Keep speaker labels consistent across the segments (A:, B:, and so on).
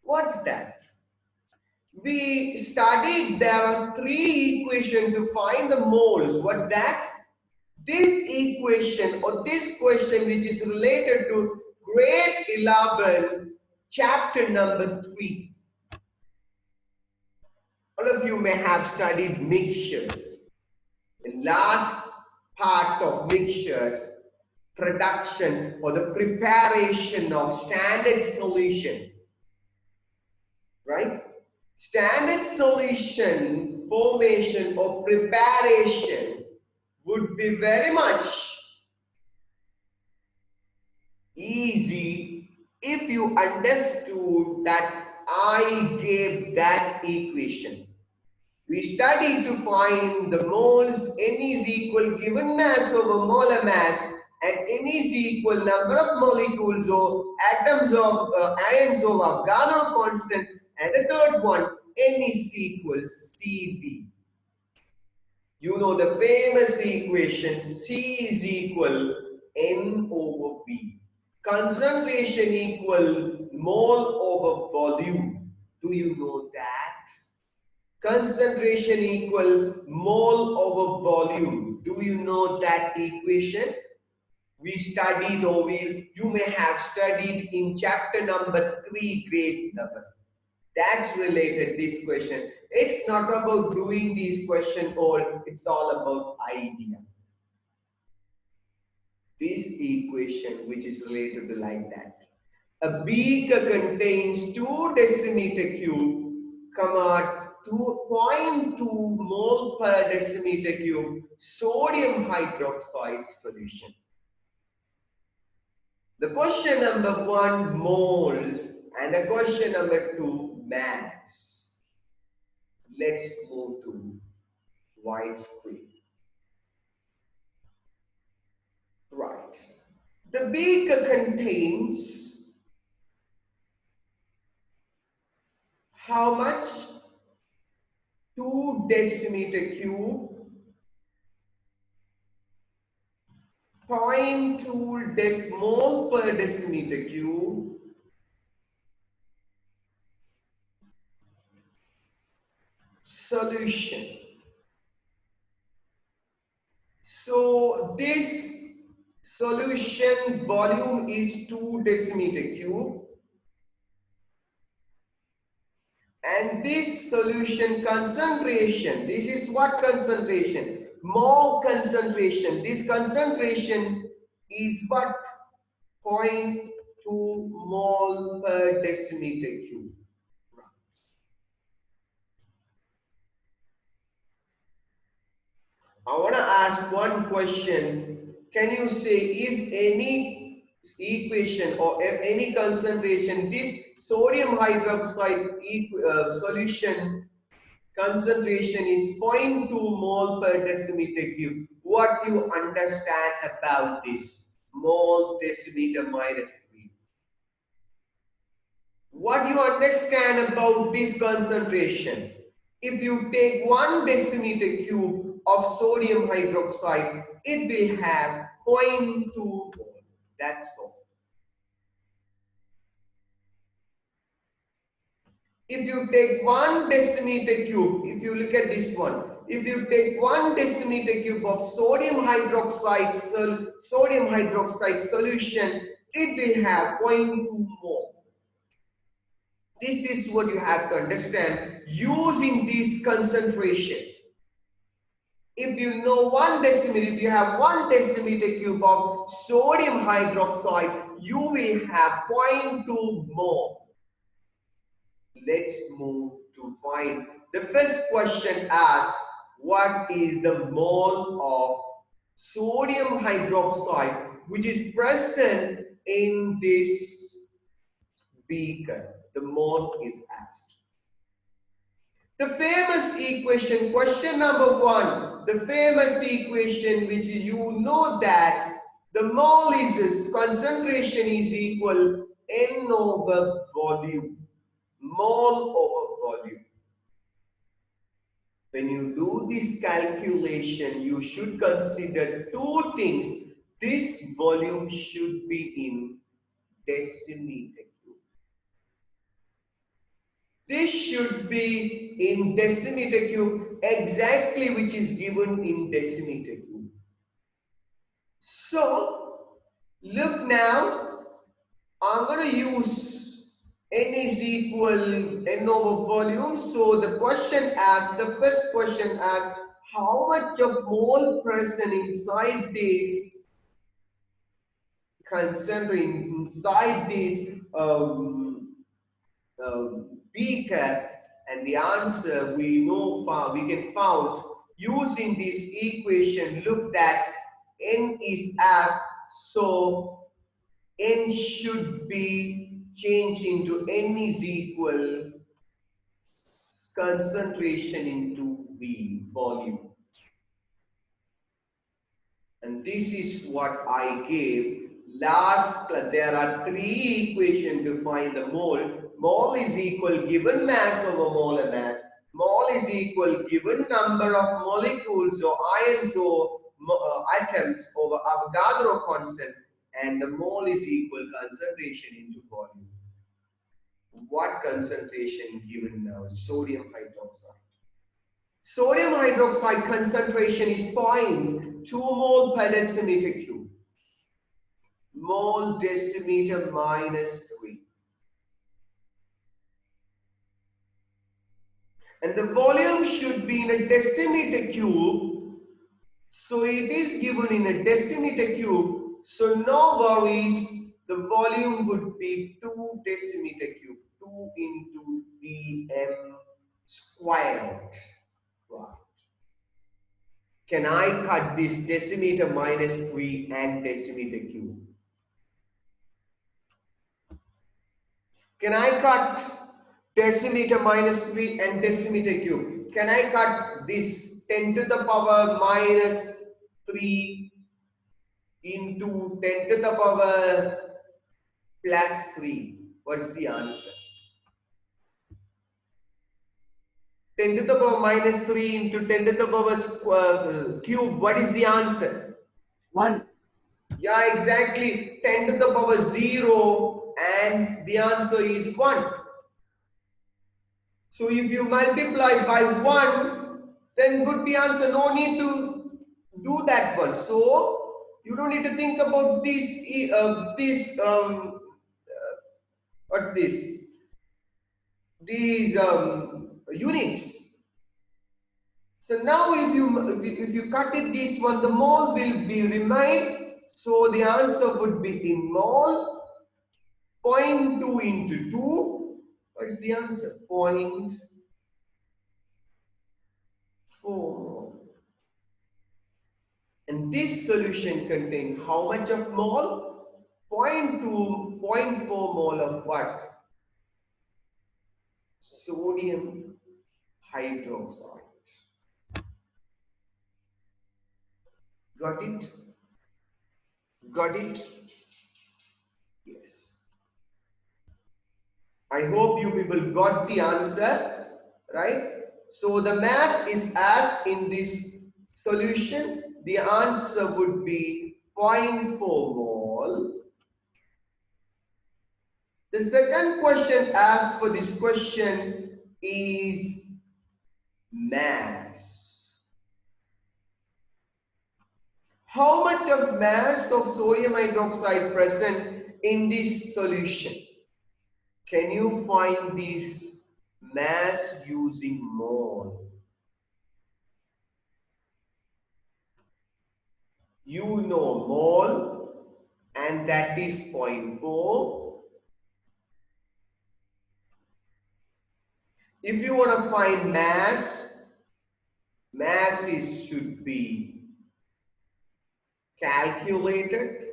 A: What's that? We studied there are three equations to find the moles. What's that? This equation or this question which is related to grade 11 chapter number 3. All of you may have studied mixtures. The last part of mixtures, production or the preparation of standard solution, right? Standard solution formation or preparation would be very much easy if you understood that I gave that equation. We studied to find the moles. N is equal given mass over molar mass, and N is equal number of molecules or atoms of ions over Avogadro constant, and the third one, N is equal Cv. You know the famous equation, C is equal N over V. Concentration equal mole over volume. Do you know that? Concentration equal mole over volume. Do you know that equation? We studied, or you may have studied in chapter number 3, grade 11. That's related this question. It's not about doing these questions, or it's all about idea. This equation which is related to like that. A beaker contains 2 decimeter cube, 2.2 mole per decimeter cube sodium hydroxide solution. The question number 1, moles, and the question number 2, mass. Let's move to white screen. Right. The beaker contains how much? 2 decimeter cube, 0.2 mole per decimeter cube, solution. So this solution volume is 2 decimeter cube, and this solution concentration, this is what concentration? Mole concentration. This concentration is what? 0.2 mole per decimeter cube. I want to ask one question. Can you say if any equation or if any concentration, this sodium hydroxide solution concentration is 0.2 mole per decimeter cube, what do you understand about this? Mole decimeter minus 3. What do you understand about this concentration? If you take 1 decimeter cube of sodium hydroxide, it will have 0.2 mole. That's all. If you take 1 decimeter cube, if you look at this one, if you take 1 decimeter cube of sodium hydroxide solution, it will have 0.2 mole. This is what you have to understand using this concentration. If you know 1 decimeter, if you have 1 decimeter cube of sodium hydroxide, you will have 0.2 mole. Let's move to find. The first question asks, what is the mole of sodium hydroxide which is present in this beaker? The mole is asked. The famous equation, question number 1, the famous equation which you know that the mole is concentration is equal N over volume. Mole over volume. When you do this calculation, you should consider 2 things. This volume should be in decimeter cube. This should be in decimeter cube, exactly which is given in decimeter cube. So, look now, I'm going to use n is equal n over volume. So, the question asks, the first question asks, how much of mole present inside this concentrating inside this beaker, and the answer we know we can found using this equation. Look that n is asked, so n should be changed into n is equal concentration into V, volume. And this is what I gave last class. There are three equations to find the mole. Mole is equal given mass over molar mass. Mole is equal given number of molecules or ions or atoms over Avogadro constant. And the mole is equal concentration into volume. What concentration given now? Sodium hydroxide. Sodium hydroxide concentration is 0.2 mole per decimeter cube. Mole decimeter minus 3. And the volume should be in a decimeter cube. So it is given in a decimeter cube. So no worries. The volume would be 2 decimeter cube. 2 into dm squared. Right. Can I cut this decimeter minus 3 and decimeter cube? Can I cut decimeter minus 3 and decimeter cube? Can I cut this 10 to the power minus 3 into 10 to the power plus 3? What's the answer? 10 to the power minus 3 into 10 to the power cube. What is the answer?
B: 1.
A: Yeah, exactly. 10 to the power 0 and the answer is 1. So if you multiply by 1, then would be answer. No need to do that one. So you don't need to think about what's this? These units. So now if you cut it this one, the mole will be remain. So the answer would be in mole. 0.2 into 2. What is the answer? 0.4 mole. And this solution contains how much of mole? 0.2, 0.4 mole of what? Sodium hydroxide. Got it? Got it? Yes. I hope you people got the answer, right? So the mass is asked in this solution. The answer would be 0.4 mole. The second question asked for this question is mass. How much of mass of sodium hydroxide present in this solution? Can you find this mass using mole? You know mole, and that is 0.4. If you want to find mass should be calculated.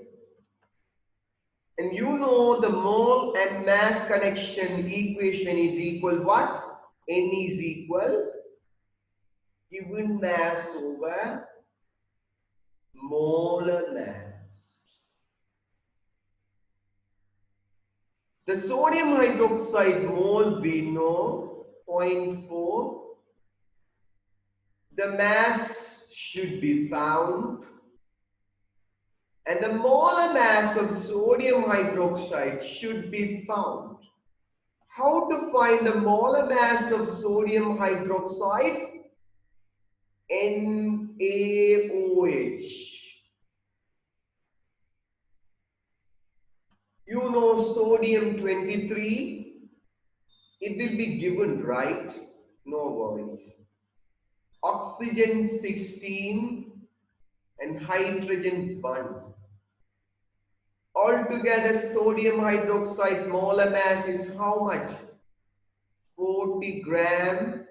A: And you know the mole and mass connection equation is equal what? N is equal given mass over molar mass. The sodium hydroxide mole we know 0.4. The mass should be found. And the molar mass of sodium hydroxide should be found. How to find the molar mass of sodium hydroxide? NaOH. You know sodium 23. It will be given, right? No worries. Oxygen 16 and hydrogen 1. Altogether, sodium hydroxide molar mass is how much? 40 gram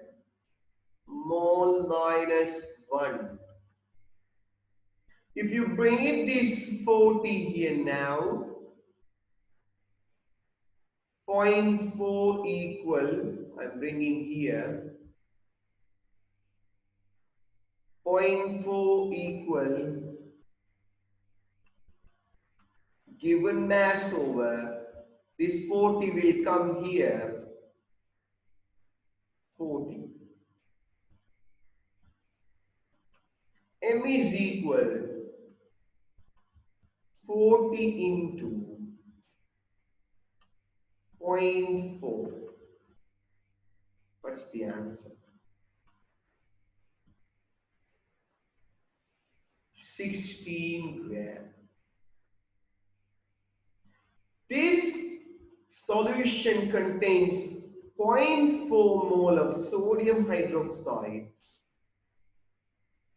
A: mole minus 1. If you bring it this 40 here now, 0.4 equal, I'm bringing here, 0.4 equal given mass over, this 40 will come here, 40. M is equal 40 into 0.4. What's the answer? 16 gram. This solution contains 0.4 mole of sodium hydroxide,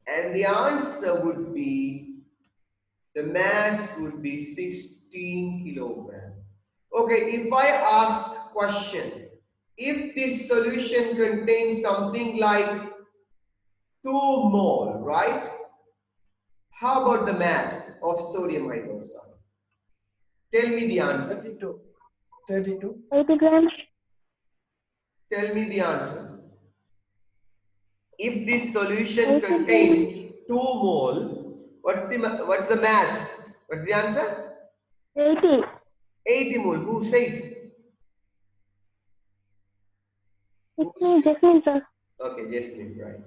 A: and the answer would be, the mass would be 16 kilogram. Okay, if I ask question, if this solution contains something like 2 mole, right? How about the mass of sodium hydroxide? Tell me the answer.
B: 32. 32.
C: 80 grams.
A: Tell me the answer. If this solution contains 2 mole, what's the mass? What's the answer?
C: 80.
A: 80 mole. Who said?
C: It's me, Jasmine, sir.
A: Okay, Jasmine, right.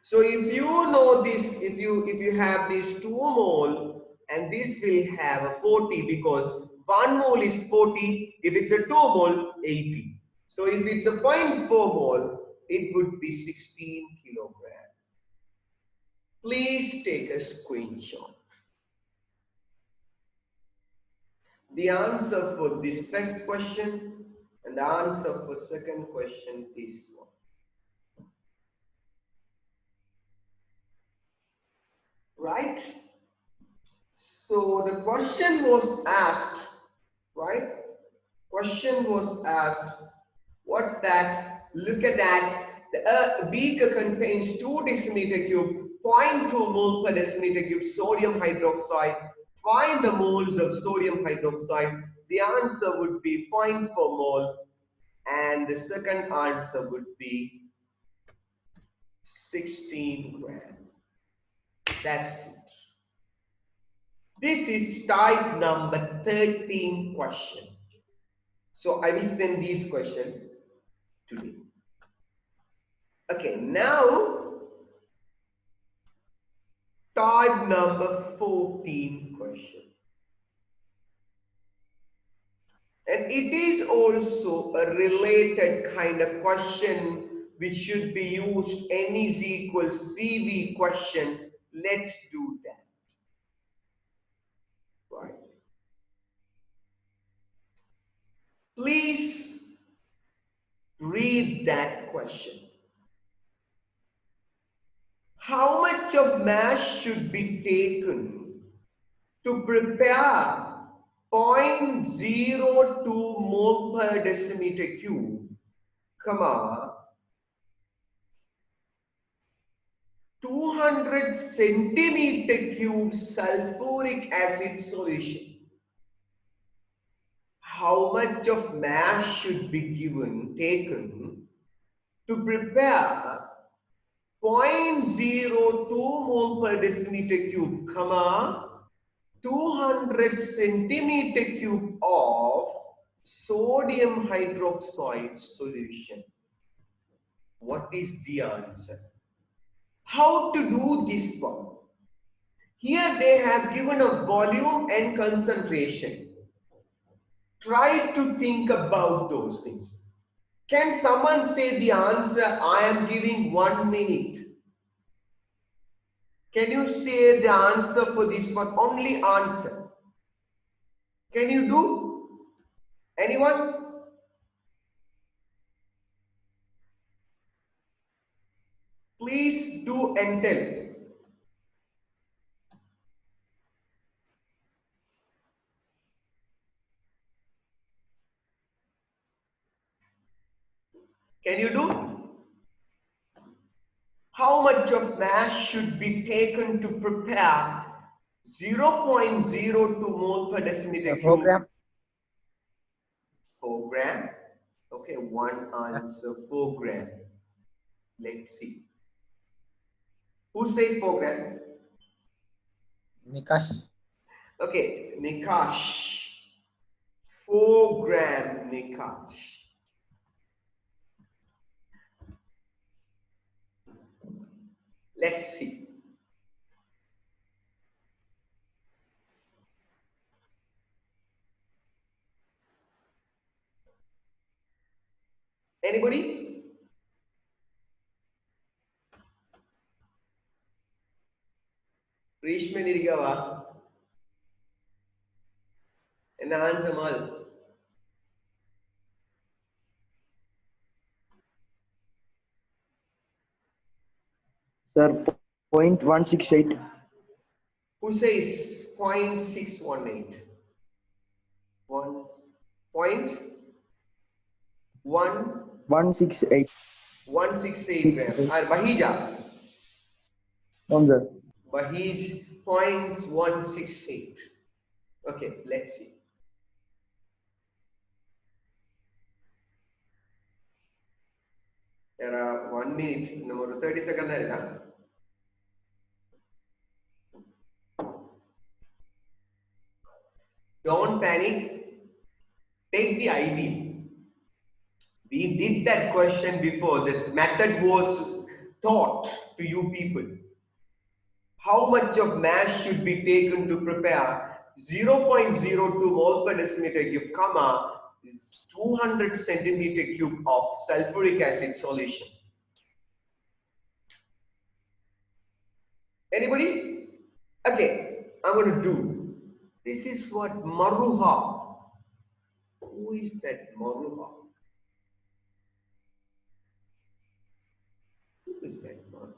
A: So if you know this, if you have this 2 mole and this will have a 40, because 1 mole is 40, if it's a 2 mole, 80. So if it's a 0.4 mole, it would be 16 kilogram. Please take a screenshot. The answer for this first question and the answer for second question is one. Right? So the question was asked, right? Question was asked, what's that? Look at that. The beaker contains 2 decimeter cube, 0.2 mole per decimeter cube sodium hydroxide. Find the moles of sodium hydroxide. The answer would be 0.4 mole, and the second answer would be 16 gram. That's it. This is type number 13 question. So I will send these questions today. Okay, now type number 14 question. And it is also a related kind of question which should be used N is equal CV question. Let's do that. Right. Please read that question. How much of mass should be taken to prepare 0.02 mole per decimeter cube, comma, 200 centimeter cube sulfuric acid solution? How much of mass should be taken to prepare 0.02 mole per decimeter cube, comma, 200 centimeter cube of sodium hydroxide solution? What is the answer? How to do this one? Here they have given a volume and concentration. Try to think about those things. Can someone say the answer? I am giving 1 minute. Can you say the answer for this one? Only answer. Can you do? Anyone? Please do and tell. Can you do? How much of mass should be taken to prepare 0.02 mole per decimeter cube?
B: 4 gram.
A: 4 gram. Okay, one answer, 4 gram. Let's see. Who said 4 gram?
B: Nikash.
A: Okay, Nikash. 4 gram, Nikash. Let's see. Anybody? Rishma Nirigava. And answer mal.
D: Sir, 0.168.
A: Who says 0.618? 1.168
D: 168.
A: 168 gram. Bahija.
D: Sir.
A: Bahij 0.168. Okay, let's see. There are 1 minute, number 30 seconds. Don't panic. Take the idea. We did that question before. The method was taught to you people. How much of mass should be taken to prepare 0.02 mole per decimeter cube, comma, is 200 centimeter cube of sulfuric acid solution? Anybody? Okay, I'm going to do. This is what Maruha. Who is that Maruha? Who is that Maruha?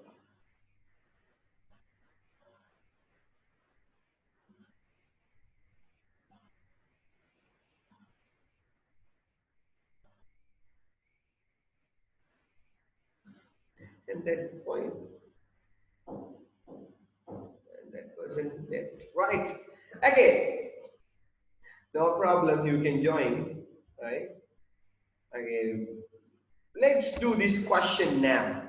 A: And that point. And that person left. Right. Okay. No problem. You can join. Right. Again. Let's do this question now.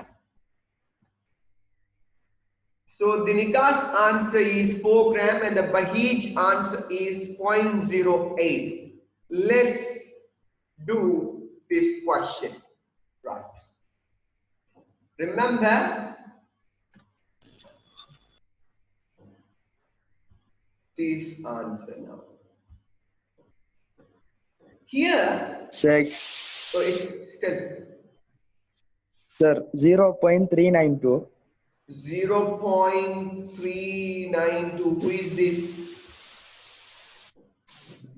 A: So the Nika's answer is 4 gram and the Bahij answer is 0.08. Let's do this question. Right. Remember this answer now. Here,
D: 6.
A: so it's still
D: Sir, 0.392.
A: 0.392. Who is this?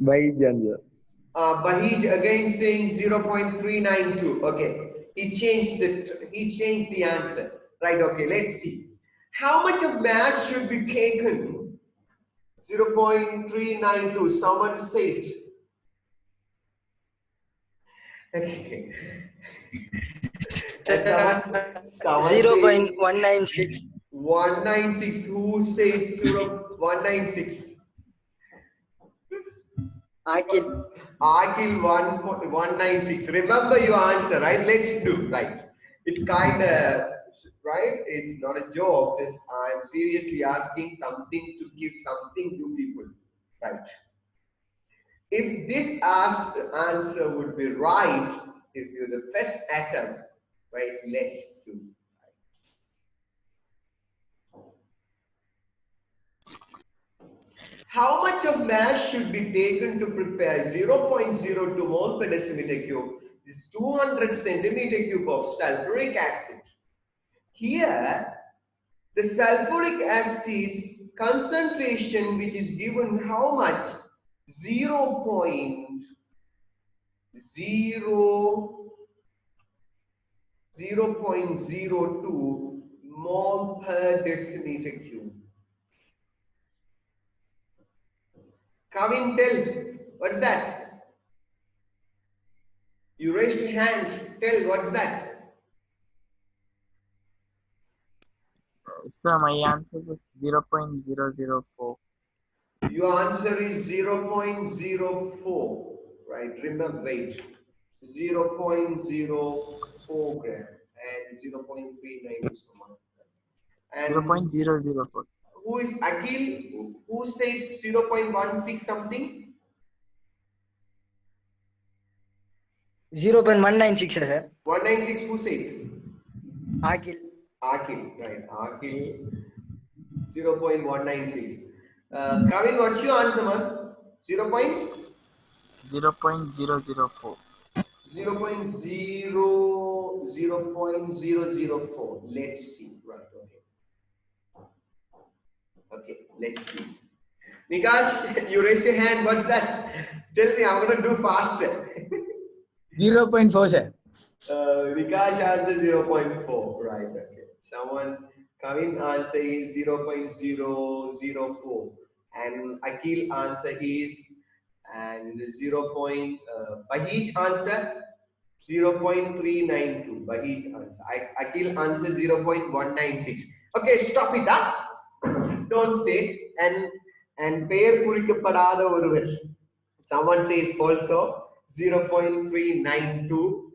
D: Baijan, sir.
A: Bahij again saying 0.392. Okay, he changed the answer. Right, okay, let's see. How much of mass should be taken? 0.392. Someone said. Okay. Someone
E: 0.196.
A: 196. Who said 196?
E: Akil.
A: Akil 196. Remember your answer, right? Let's do, right? It's kind of, right? It's not a joke. It's, I'm seriously asking something to give something to people, right? If this answer would be right, if you're the first attempt, right? Let's do. How much of mass should be taken to prepare 0.02 mole per decimeter cube This is 200 centimeter cube of sulfuric acid. Here, the sulfuric acid concentration which is given how much? 0.02 mole per decimeter cube. Kavin, tell, what's that? You raised your hand, tell, what's that?
F: Sir, my answer is 0.004.
A: Your answer is 0.04, right? Remember, wait, 0.04 gram and 0.39 is common. And
F: 0.004.
A: who is Akhil? Who said 0.16 something?
E: 0.196, sir.
A: 196, who said?
E: Akhil.
A: Akhil, right? Akhil, 0.196. Kavin, what's your answer, man? 0.004.
F: 0.004.
A: 0.004. Let's see. Right, okay. Okay, let's see. Nikash, you raise your hand. What's that? Tell me, I'm going to do faster.
B: 0.4, sir.
A: Nikash answer 0.4. Right, okay. Someone, Kavin answer is 0.004. And Akhil answer is and 0. Bahij answer 0.392. Bahij answer. Akhil answer 0.196. Okay, stop it. Huh? Don't say and pair kurikkapadada oruvar. Someone says also 0.392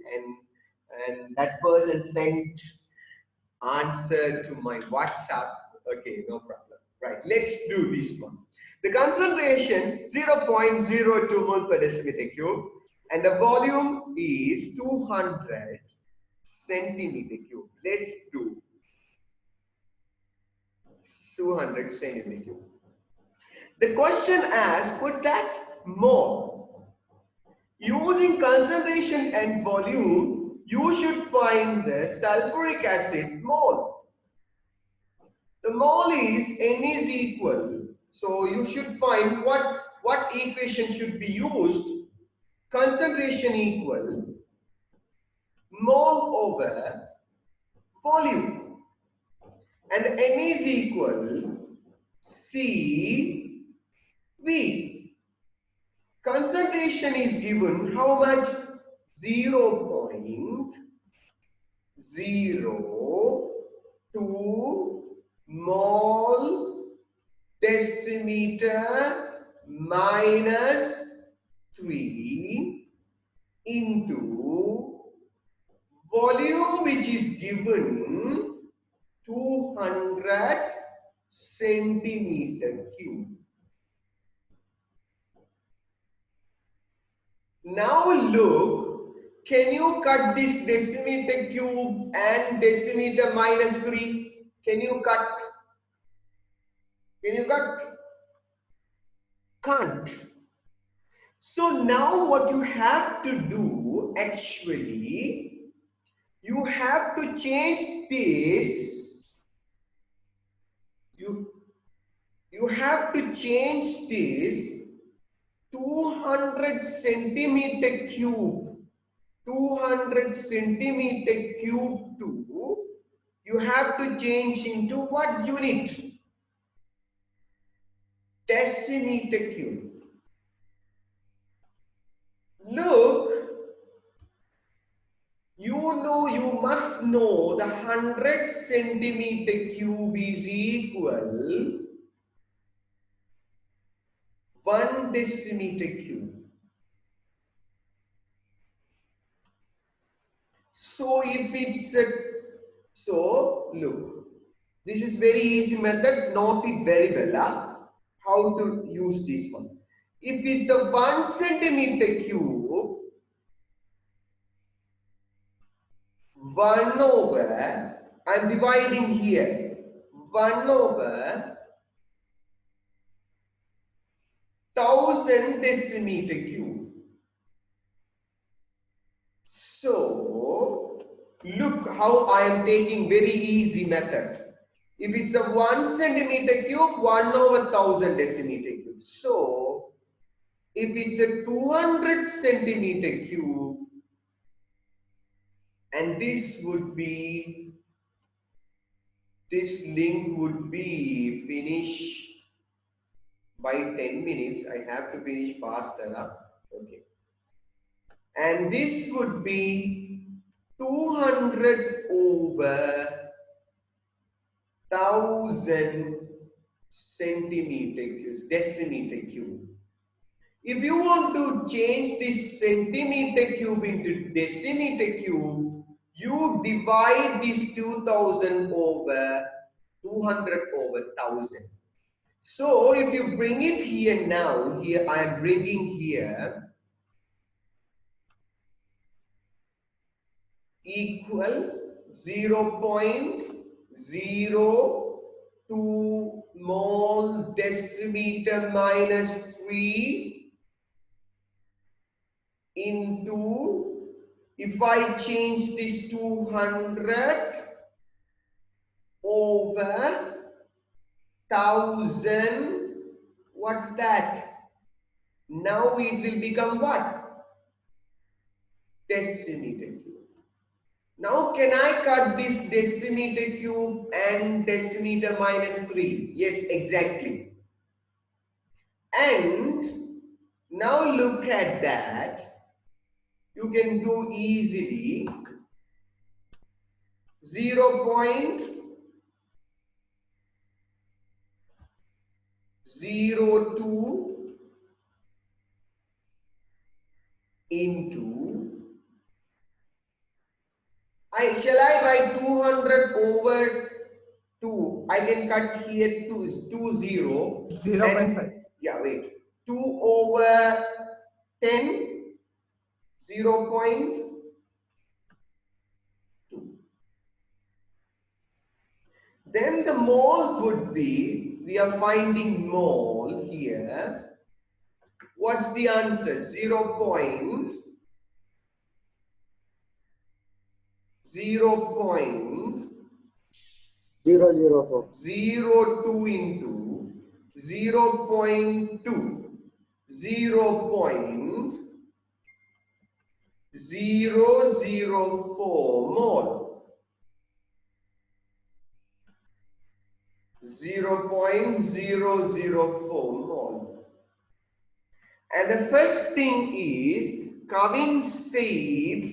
A: and that person sent answer to my WhatsApp. Okay, no problem. Right, let's do this one. The concentration 0.02 mole per decimeter cube and the volume is 200 centimeter cube. Let's do 200 centimeter cube. The question asks, what's that? Mole. Using concentration and volume, you should find the sulfuric acid mole. The mole is N is equal. So you should find what equation should be used. Concentration equal mole over volume. And N is equal CV. Concentration is given how much? 0.02 mole decimeter minus 3 into volume which is given 200 centimeter cube. Now look, can you cut this decimeter cube and decimeter minus 3? Can you cut? Can you cut? Can't. So now what you have to do, actually, you have to change this. You have to change this 200 centimeter cube. 200 centimeter cube to, you have to change into what unit? Decimeter cube. Look, you must know the 100 centimeter cube is equal 1 decimeter cube. So if it's so look, this is very easy method. Note it very well. How to use this one? If it's a 1 centimeter cube, 1 over, I'm dividing here, 1 over 1000 decimeter cube. look how I am taking very easy method. If it's a 1 centimeter cube, 1 over 1000 decimeter cube. So, if it's a 200 centimeter cube, and this link would be finish by 10 minutes. I have to finish faster. Huh? Okay. And this would be 200 over 1000 centimeter cubes, decimeter cube. If you want to change this centimeter cube into decimeter cube, you divide this 2000 over 200 over 1000. So if you bring it here now, here I am bringing here equal 0.02 mole decimeter minus 3 into, if I change this 200 over 1000, what's that? Now it will become what? Decimeter cube. Now can I cut this decimeter cube and decimeter minus 3? Yes, exactly. And now look at that. You can do easily 0.02 into, shall I write 200 over 2? I can cut here 2, 0.
E: 0.5.
A: Yeah, wait. 2 over 10, 0.2. Then the mole would be, we are finding mole here. What's the answer? 0.002
D: 004.
A: into 0.2, 0.004 mole. 0.004 mole. And the first thing is, Kavin said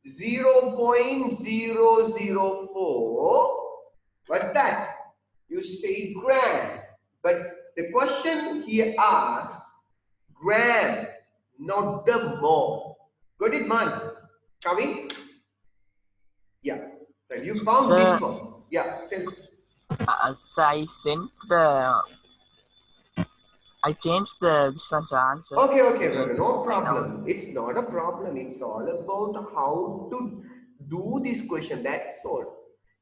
A: 0.004. What's that? You say gram. But the question he asked, gram, not the mole. Got it, man? Kavin? Yeah. Right. You found
F: Sir.
A: this one. Yeah. Tell.
F: So I changed this one's answer.
A: Okay, brother, no problem. It's not a problem. It's all about how to do this question. That's all.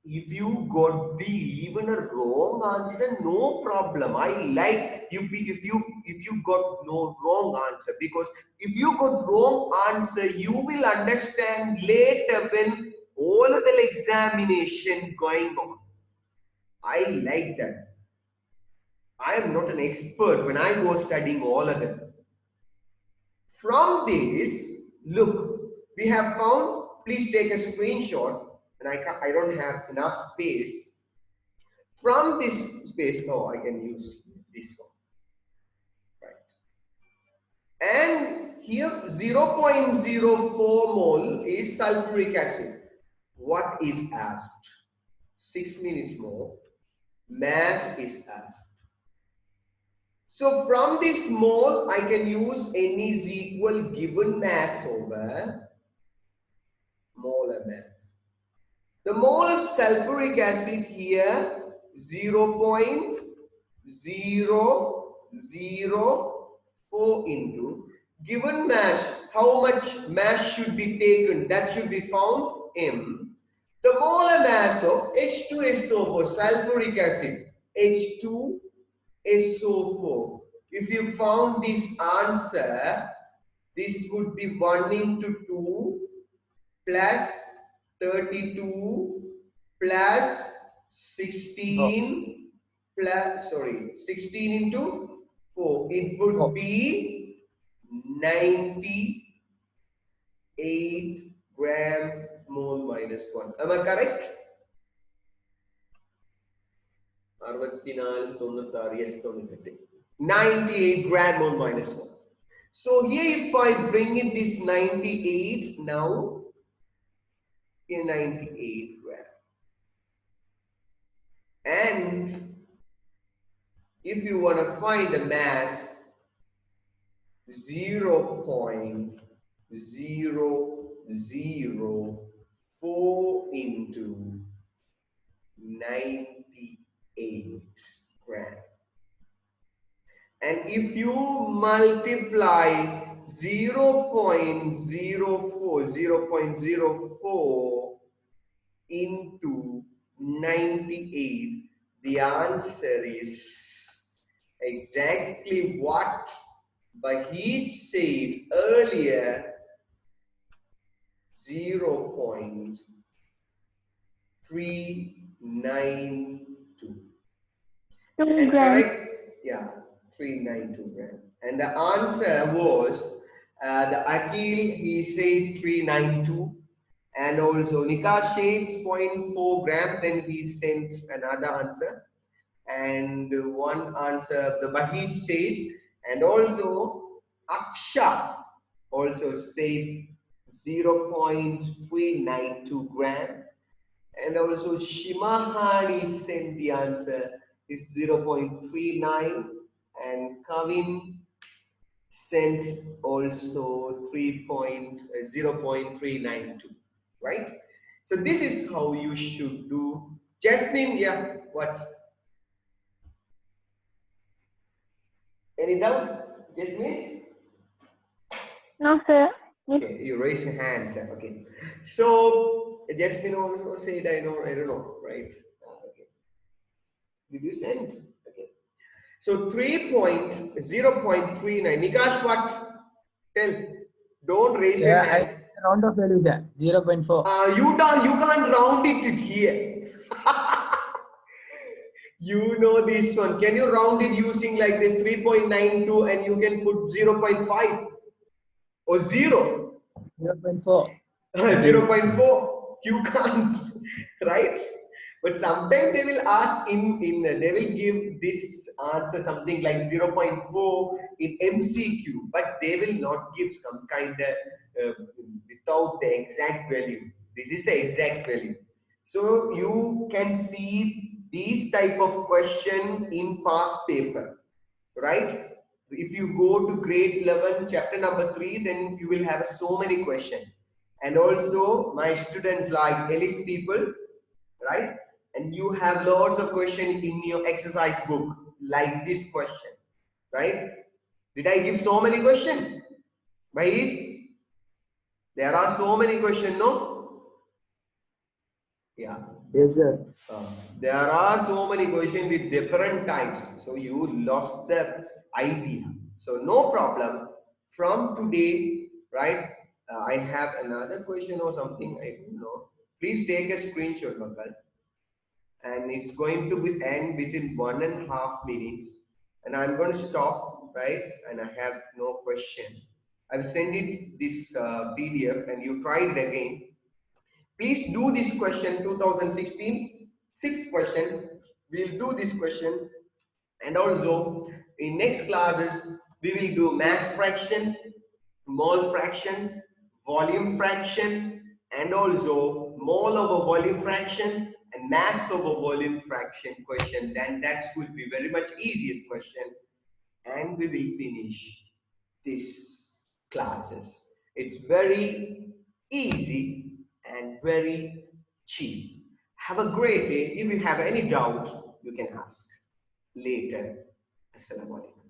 A: If you got even a wrong answer, no problem. I like you if you got no wrong answer, because if you got wrong answer, you will understand later when O-level examination going on. I like that. I am not an expert when I go studying all of them. From this, look, we have found, please take a screenshot, and I don't have enough space. From this space, I can use this one. Right. And here 0.04 mole is sulfuric acid. What is asked? 6 minutes more. Mass is asked. So from this mole, I can use N is equal given mass over molar mass. The mole of sulfuric acid here, 0.004 into given mass. How much mass should be taken? That should be found M. The molar mass of H2SO4, sulfuric acid, H2SO4. If you found this answer, this would be 1 into 2 plus 32 plus 16 plus, sorry, 16 into 4. It would
B: Oh.
A: be 98 gram mole minus 1. Am I correct? 64, 96, yes, 98. 98 gram mole minus 1. So here if I bring in this 98 now, here 98 gram. And if you want to find the mass, 0.004 into 98 gram. And if you multiply 0.04 into 98, the answer is exactly what Bahid said earlier, 0.392.
C: 2
A: And
C: grams.
A: correct, yeah, 392 gram. And the answer was the Akil, he said 392, and also Nikash said 0.4 gram. Then he sent another answer, and one answer the Bahid said, and also Aksha also said 0.392 gram, and also Shimahani sent the answer is 0.39, and Kavin sent also 0.392, right? So this is how you should do. Jasmine, yeah, what's any doubt, Jasmine?
C: No, sir.
A: Okay, you raise your hands. Okay, so Jasmine also said I don't know, right? Okay, did you send? Okay, so 0.39. Nikash, what? Tell. Don't raise your
B: Sir,
A: hand.
B: I round of value, sir. 0.4.
A: You can't round it here. You know this one. Can you round it using like this 3.92 and you can put 0.5 or 0?
B: 0.4.
A: 0.4. You can't, right? But sometimes they will ask they will give this answer something like 0.4 in MCQ, but they will not give some kind of without the exact value. This is the exact value. So you can see these type of question in past paper, right? If you go to grade 11 chapter number 3, then you will have so many questions. And also my students like Ellis people, right? And you have lots of questions in your exercise book like this question, right? Did I give so many questions? Right? There are so many questions, no? Yeah.
D: Yes, sir.
A: There are so many questions with different types. So you lost the idea. So no problem. From today, right? I have another question or something. I don't know. Please take a screenshot, Makal. And it's going to be end within 1.5 minutes. And I'm going to stop, right? And I have no question. I'll send it this PDF and you try it again. Please do this question 2016, 6th question. We'll do this question, and also in next classes we will do mass fraction, mole fraction, volume fraction, and also mole over volume fraction and mass over volume fraction question. Then that will be very much easiest question, and we will finish this classes. It's very easy and very cheap. Have a great day. If you have any doubt, you can ask later. Assalamu alaikum.